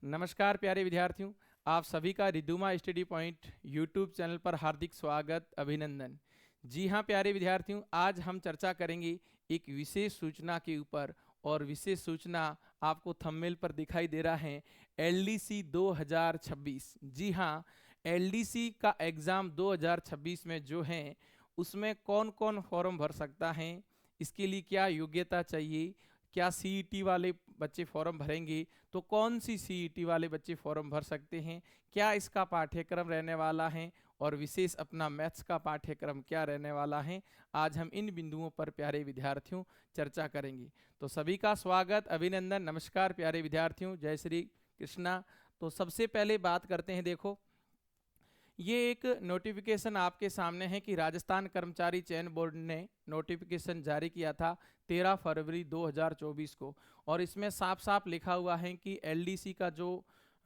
नमस्कार प्यारे विद्यार्थियों, आप सभी का रिद्धुमा स्टडी पॉइंट यूट्यूब चैनल पर हार्दिक स्वागत अभिनंदन। जी हाँ प्यारे विद्यार्थियों, आज हम चर्चा करेंगे एक विशेष सूचना के ऊपर। और विशेष सूचना आपको थंबनेल पर दिखाई दे रहा है, एलडीसी 2026। जी हाँ, एलडीसी का एग्ज़ाम 2026 में जो है उसमें कौन कौन फॉर्म भर सकता है, इसके लिए क्या योग्यता चाहिए, क्या सीईटी वाले बच्चे फॉर्म भरेंगे तो कौन सी सीईटी वाले बच्चे फॉर्म भर सकते हैं, क्या इसका पाठ्यक्रम रहने वाला है और विशेष अपना मैथ्स का पाठ्यक्रम क्या रहने वाला है, आज हम इन बिंदुओं पर प्यारे विद्यार्थियों चर्चा करेंगे। तो सभी का स्वागत अभिनंदन, नमस्कार प्यारे विद्यार्थियों, जय श्री कृष्णा। तो सबसे पहले बात करते हैं, देखो ये एक नोटिफिकेशन आपके सामने है कि राजस्थान कर्मचारी चयन बोर्ड ने नोटिफिकेशन जारी किया था 13 फरवरी 2024 को। और इसमें साफ साफ लिखा हुआ है कि एलडीसी का जो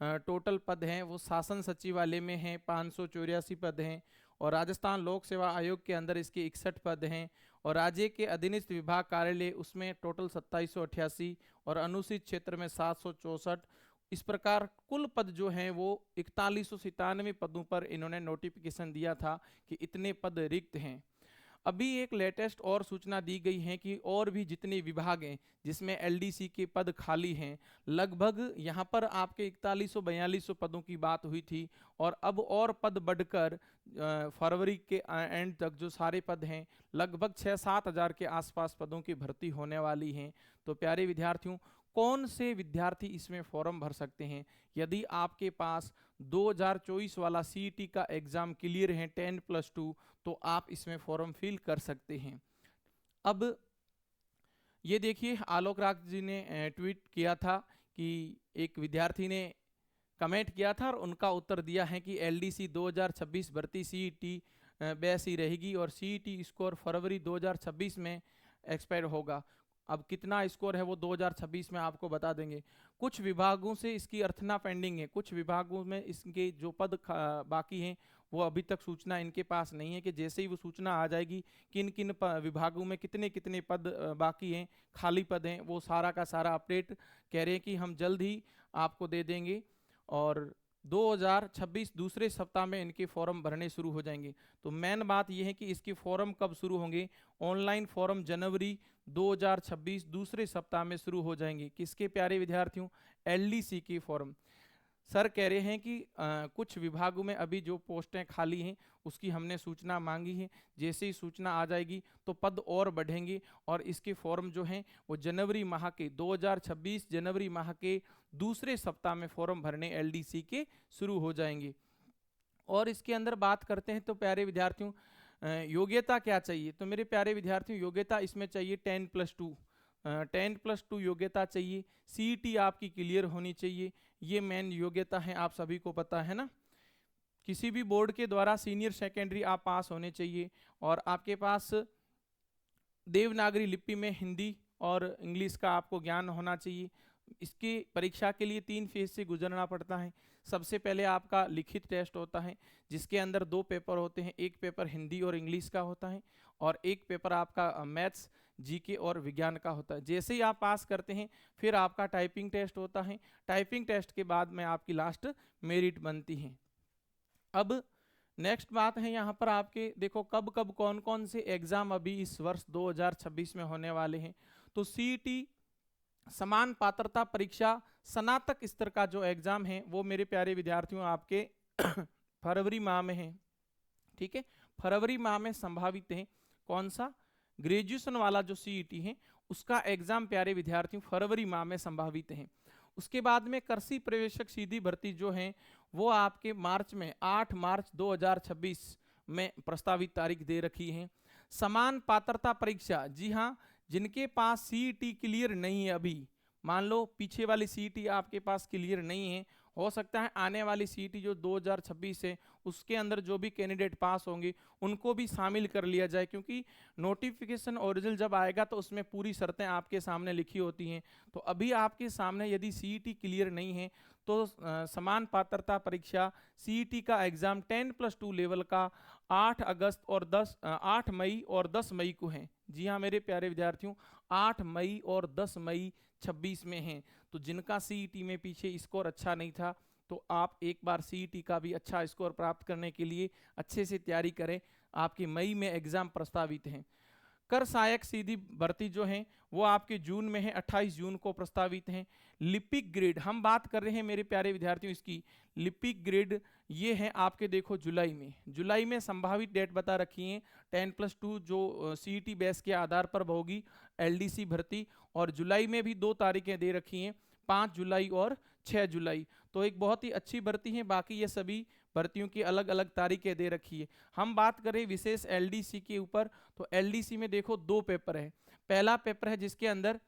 टोटल पद हैं वो शासन सचिवालय में हैं, 584 पद हैं। और राजस्थान लोक सेवा आयोग के अंदर इसके 61 पद हैं। और राज्य के अधीनस्थ विभाग कार्यालय उसमें टोटल 2788 और अनुसूचित क्षेत्र में 764। इस प्रकार कुल पद जो हैं वो 4197 पदों पर इन्होंने नोटिफिकेशन दिया था कि इतने पद रिक्त हैं। अभी एक लेटेस्ट और सूचना दी गई है कि और भी जितने विभाग हैं जिसमें एलडीसी के पद खाली हैं, लगभग यहाँ पर आपके 4142 पदों की बात हुई थी। और अब और पद बढ़कर फरवरी के एंड तक जो सारे पद हैं लगभग 6-7 हज़ार के आसपास पदों की भर्ती होने वाली हैं। तो प्यारे विद्यार्थियों, कौन से विद्यार्थी इसमें फॉर्म भर सकते हैं? यदि आपके पास 2024 वाला सीईटी का एग्जाम क्लियर है 10+2, तो आप इसमें फॉर्म फिल कर सकते हैं। अब ये देखिए, आलोक राज जी ने ट्वीट किया था कि एक विद्यार्थी ने कमेंट किया था और उनका उत्तर दिया है कि एलडीसी 2026 भर्ती सीईटी बेस ही रहेगी और सीईटी स्कोर फरवरी 2026 में एक्सपायर होगा। अब कितना स्कोर है वो 2026 में आपको बता देंगे। कुछ विभागों से इसकी अर्थना पेंडिंग है, कुछ विभागों में इसके जो पद बाकी हैं वो अभी तक सूचना इनके पास नहीं है कि जैसे ही वो सूचना आ जाएगी किन किन विभागों में कितने कितने पद बाकी हैं, खाली पद हैं, वो सारा का सारा अपडेट कह रहे हैं कि हम जल्द ही आपको दे देंगे। और 2026 दूसरे सप्ताह में इनके फॉर्म भरने शुरू हो जाएंगे। तो मेन बात यह है कि इसके फॉर्म कब शुरू होंगे? ऑनलाइन फॉर्म जनवरी 2026 दूसरे सप्ताह में शुरू हो जाएंगे। किसके प्यारे विद्यार्थियों? एलडीसी के फॉर्म। सर कह रहे हैं कि कुछ विभागों में अभी जो पोस्टें खाली हैं उसकी हमने सूचना मांगी है, जैसे ही सूचना आ जाएगी तो पद और बढ़ेंगे और इसके फॉर्म जो हैं वो जनवरी माह के 2026 जनवरी माह के दूसरे सप्ताह में फॉर्म भरने एलडीसी के शुरू हो जाएंगे। और इसके अंदर बात करते हैं तो प्यारे विद्यार्थियों, योग्यता क्या चाहिए? तो मेरे प्यारे विद्यार्थियों, योग्यता इसमें चाहिए 10+2। 10+2 योग्यता चाहिए। सीईटी आपकी क्लियर होनी चाहिए, ये मेन योग्यता है, आप सभी को पता है ना। किसी भी बोर्ड के द्वारा सीनियर सेकेंडरी आप पास होने चाहिए और आपके पास देवनागरी लिपि में हिंदी और इंग्लिश का आपको ज्ञान होना चाहिए। इसकी परीक्षा के लिए 3 फेज से गुजरना पड़ता है। सबसे पहले आपका लिखित टेस्ट होता है जिसके अंदर 2 पेपर होते हैं, एक पेपर हिंदी और इंग्लिश का होता है और एक पेपर आपका मैथ्स, जीके और विज्ञान का होता है। जैसे ही आप पास करते हैं फिर आपका टाइपिंग टेस्ट होता है। टाइपिंग टेस्ट के बाद में आपकी लास्ट मेरिट बनती है। अब नेक्स्ट बात है यहाँ पर आपके, देखो कब कब कौन कौन से एग्जाम अभी इस वर्ष 2026 में होने वाले हैं। तो सीईटी समान पात्रता परीक्षा स्नातक स्तर का जो एग्जाम है वो मेरे प्यारे विद्यार्थियों आपके फरवरी माह में है। ठीक है, फरवरी माह में संभावित है। कौन सा? ग्रेजुएशन वाला जो सीईटी है उसका एग्जाम प्यारे विद्यार्थियों फरवरी माह में संभावित है। उसके बाद में कृषि प्रवेशक सीधी भर्ती जो है वो आपके मार्च में 8 मार्च 2026 में प्रस्तावित तारीख दे रखी है। समान पात्रता परीक्षा, जी हाँ, जिनके पास सीईटी क्लियर नहीं है अभी, मान लो पीछे वाली सीईटी आपके पास क्लियर नहीं है, हो सकता है आने वाली सीईटी जो 2026 है उसके अंदर जो भी कैंडिडेट पास होंगे उनको भी शामिल कर लिया जाए, क्योंकि नोटिफिकेशन ओरिजिनल जब आएगा तो उसमें पूरी शर्तें आपके सामने लिखी होती हैं। तो अभी आपके सामने यदि सीईटी क्लियर नहीं है तो समान पात्रता परीक्षा सीईटी का एग्जाम 10+2 लेवल का 8 मई और 10 मई को है। जी हाँ मेरे प्यारे विद्यार्थियों, 8 मई और 10 मई 26 में हैं। तो जिनका सीईटी में पीछे स्कोर अच्छा नहीं था, तो आप एक बार सीईटी का भी अच्छा स्कोर प्राप्त करने के लिए अच्छे से तैयारी करें। आपके मई में एग्जाम प्रस्तावित हैं। कर सहायक सीधी भर्ती जो है वो आपके जून में है, 28 जून को प्रस्तावित है। लिपिक ग्रेड हम बात कर रहे हैं मेरे प्यारे विद्यार्थियों, इसकी लिपिक ग्रेड ये है आपके, देखो जुलाई में संभावित डेट बता रखी है। 10+2 जो सीईटी बेस के आधार पर होगी एलडीसी भर्ती, और जुलाई में भी 2 तारीखें दे रखी हैं, 5 जुलाई और 6 जुलाई। तो एक बहुत ही अच्छी भर्ती है। बाकी ये सभी भर्तियों की अलग अलग तारीखें दे रखी है। हम बात करें विशेष एलडीसी के ऊपर, तो एलडीसी में देखो 2 पेपर है। पहला पेपर है जिसके अंदर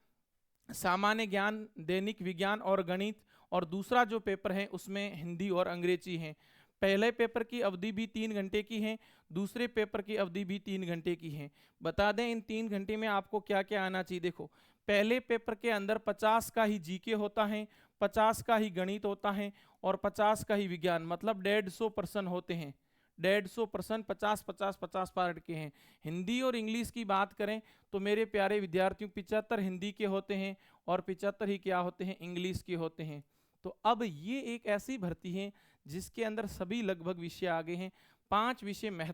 सामान्य ज्ञान, दैनिक विज्ञान और गणित, और दूसरा जो पेपर है उसमें हिंदी और अंग्रेजी है। पहले पेपर की अवधि भी 3 घंटे की है, दूसरे पेपर की अवधि भी 3 घंटे की है। बता दें इन 3 घंटे में आपको क्या क्या आना चाहिए। देखो पहले पेपर के अंदर 50 का ही जीके होता है, 50 का ही गणित होता है और 50 का ही विज्ञान, मतलब 150% होते हैं। 150%, 50-50-50 पार्ट के हैं। हिंदी और इंग्लिश की बात करें तो मेरे प्यारे विद्यार्थियों 75 हिंदी के होते हैं और 75 ही क्या होते हैं, इंग्लिश के होते हैं। तो अब ये एक ऐसी भर्ती है जिसके अंदर सभी लगभग विषय आगे हैं। 5 विषय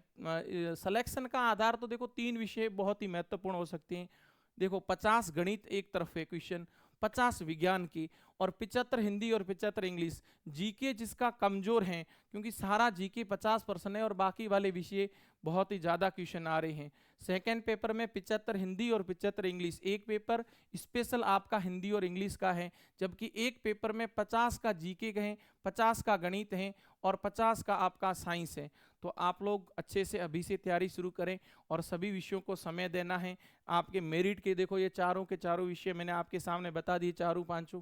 सिलेक्शन का आधार तो देखो 3 विषय बहुत ही महत्वपूर्ण हो सकते हैं। देखो 50 गणित एक तरफ है क्वेश्चन, 50 विज्ञान की, और 75 हिंदी और 75 इंग्लिश। जीके जिसका कमजोर है, क्योंकि सारा जीके 50% है और बाकी वाले विषय बहुत ही ज्यादा क्वेश्चन आ रहे हैं। सेकंड पेपर में 75 हिंदी और 75 इंग्लिश, एक पेपर स्पेशल आपका हिंदी और इंग्लिश का है, जबकि एक पेपर में 50 का जीके का है, 50 का गणित है और 50 का आपका साइंस है। तो आप लोग अच्छे से अभी से तैयारी शुरू करें और सभी विषयों को समय देना है। आपके मेरिट के देखो ये चारों के चारों विषय मैंने आपके सामने बता दिए, चारों पांचों।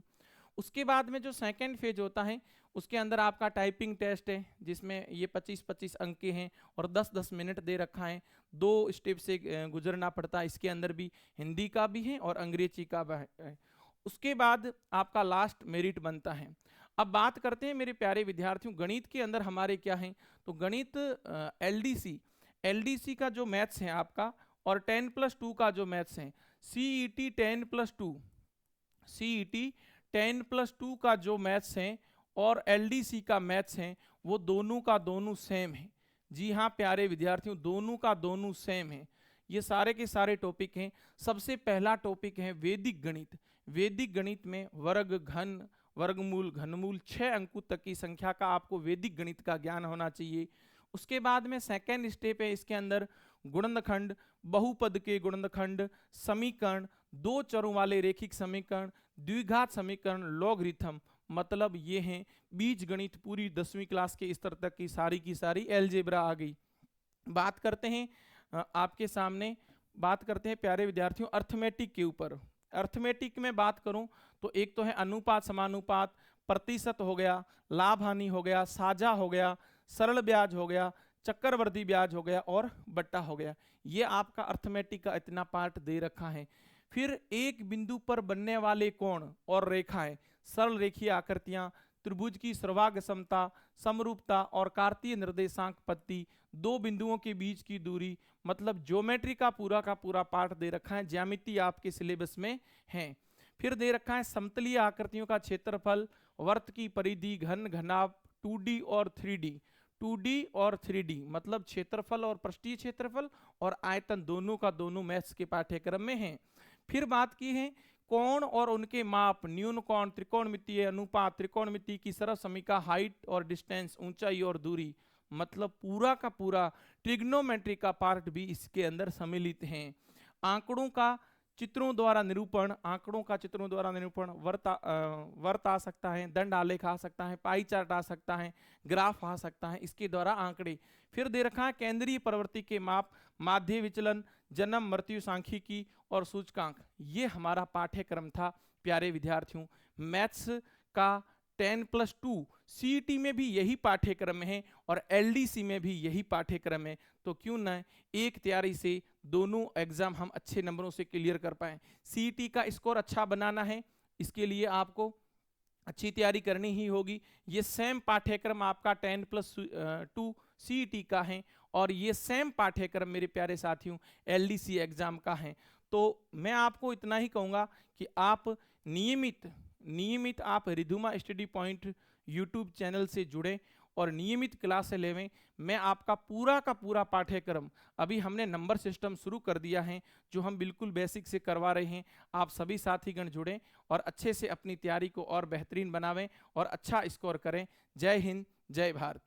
उसके बाद में जो सेकंड फेज होता है उसके अंदर आपका टाइपिंग टेस्ट है, जिसमें ये 25-25 अंक के हैं और 10-10 मिनट दे रखा है। 2 स्टेप से गुजरना पड़ता है, इसके अंदर भी हिंदी का भी है और अंग्रेजी का भी है। उसके बाद आपका लास्ट मेरिट बनता है। अब बात करते हैं मेरे प्यारे विद्यार्थियों गणित के अंदर हमारे क्या है। तो गणित एलडीसी का जो मैथ्स है आपका, और 10+2 का जो मैथ्स है, सीईटी 10+2, सीईटी 10+2 का जो मैथ्स है और एलडीसी का मैथ्स है, वो दोनों का दोनों सेम है। जी हाँ प्यारे विद्यार्थियों, दोनों का दोनों सेम है। ये सारे के सारे टॉपिक हैं। सबसे पहला टॉपिक है वैदिक गणित। वैदिक गणित में वर्ग, घन, वर्गमूल, घनमूल, 6 अंकों तक की संख्या का आपको वैदिक गणित का ज्ञान होना चाहिए। उसके बाद में सेकेंड स्टेप है, इसके अंदर गुणनखंड, बहुपद के गुणनखंड, समीकरण, 2 चरों वाले रेखिक समीकरण, द्विघात समीकरण, लॉगरिथम, मतलब ये हैं बीज गणित। पूरी 10वीं क्लास के स्तर तक की सारी अलजेब्रा आ गई। बात करते हैं आपके सामने, बात करते हैं प्यारे विद्यार्थियों अर्थमेटिक के ऊपर। अर्थमेटिक में बात करूं तो एक तो है अनुपात, समानुपात, प्रतिशत हो गया, लाभ हानि हो गया, साझा हो गया, सरल ब्याज हो गया, चक्रवर्ती ब्याज हो गया और बट्टा हो गया। ये आपका अर्थमेटिक का इतना पार्ट दे रखा है। फिर एक बिंदु पर बनने वाले कोण और रेखाएं, सरल रेखीय आकृतियां, त्रिभुज की सर्वाग्र समता, समरूपता और कार्तीय निर्देशांक पद्धति, 2 बिंदुओं के बीच की दूरी, मतलब ज्योमेट्री का पूरा पार्ट दे रखा है। ज्यामिति आपके सिलेबस में है। फिर दे रखा है समतलीय आकृतियों का क्षेत्रफल, वर्त की परिधि, घन, घनाभ, 2D और 3D। 2D और 3D मतलब क्षेत्रफल और पृष्ठीय क्षेत्रफल और आयतन, दोनों का दोनों मैथ्स के पाठ्यक्रम में है। फिर बात की है कोण और उनके माप, न्यून कोण, त्रिकोणमितीय अनुपात, त्रिकोणमिति की सरल समीकरण, हाइट और डिस्टेंस, ऊंचाई और दूरी, मतलब पूरा का पूरा ट्रिग्नोमेट्री का पार्ट भी इसके अंदर सम्मिलित है। आंकड़ों का चित्रों द्वारा निरूपण, आंकड़ों का चित्रों द्वारा निरूपण, वर्त आ सकता है, दंड आलेख आ सकता है, पाई चार्ट आ सकता है, ग्राफ आ सकता है, इसके द्वारा आंकड़े। फिर दे रखा है केंद्रीय प्रवृत्ति के माप, माध्य विचलन, जन्म मृत्यु सांख्यिकी और सूचकांक। ये हमारा पाठ्यक्रम था प्यारे विद्यार्थियों। मैथ्स का 10+2 सीईटी में भी यही पाठ्यक्रम है और एलडीसी में भी यही पाठ्यक्रम है। तो क्यों न एक तैयारी से दोनों एग्जाम हम अच्छे नंबरों से क्लियर कर पाएं। सीईटी का स्कोर अच्छा बनाना है, इसके लिए आपको अच्छी तैयारी करनी ही होगी। ये सेम पाठ्यक्रम आपका 10+2 सीईटी का है और ये सेम पाठ्यक्रम मेरे प्यारे साथियों एलडीसी एग्जाम का है। तो मैं आपको इतना ही कहूँगा कि आप नियमित आप रिधुमा स्टडी पॉइंट यूट्यूब चैनल से जुड़े और नियमित क्लास लेवें। मैं आपका पूरा का पूरा पाठ्यक्रम, अभी हमने नंबर सिस्टम शुरू कर दिया है जो हम बिल्कुल बेसिक से करवा रहे हैं। आप सभी साथीगण जुड़ें और अच्छे से अपनी तैयारी को और बेहतरीन बनावें और अच्छा स्कोर करें। जय हिंद, जय भारत।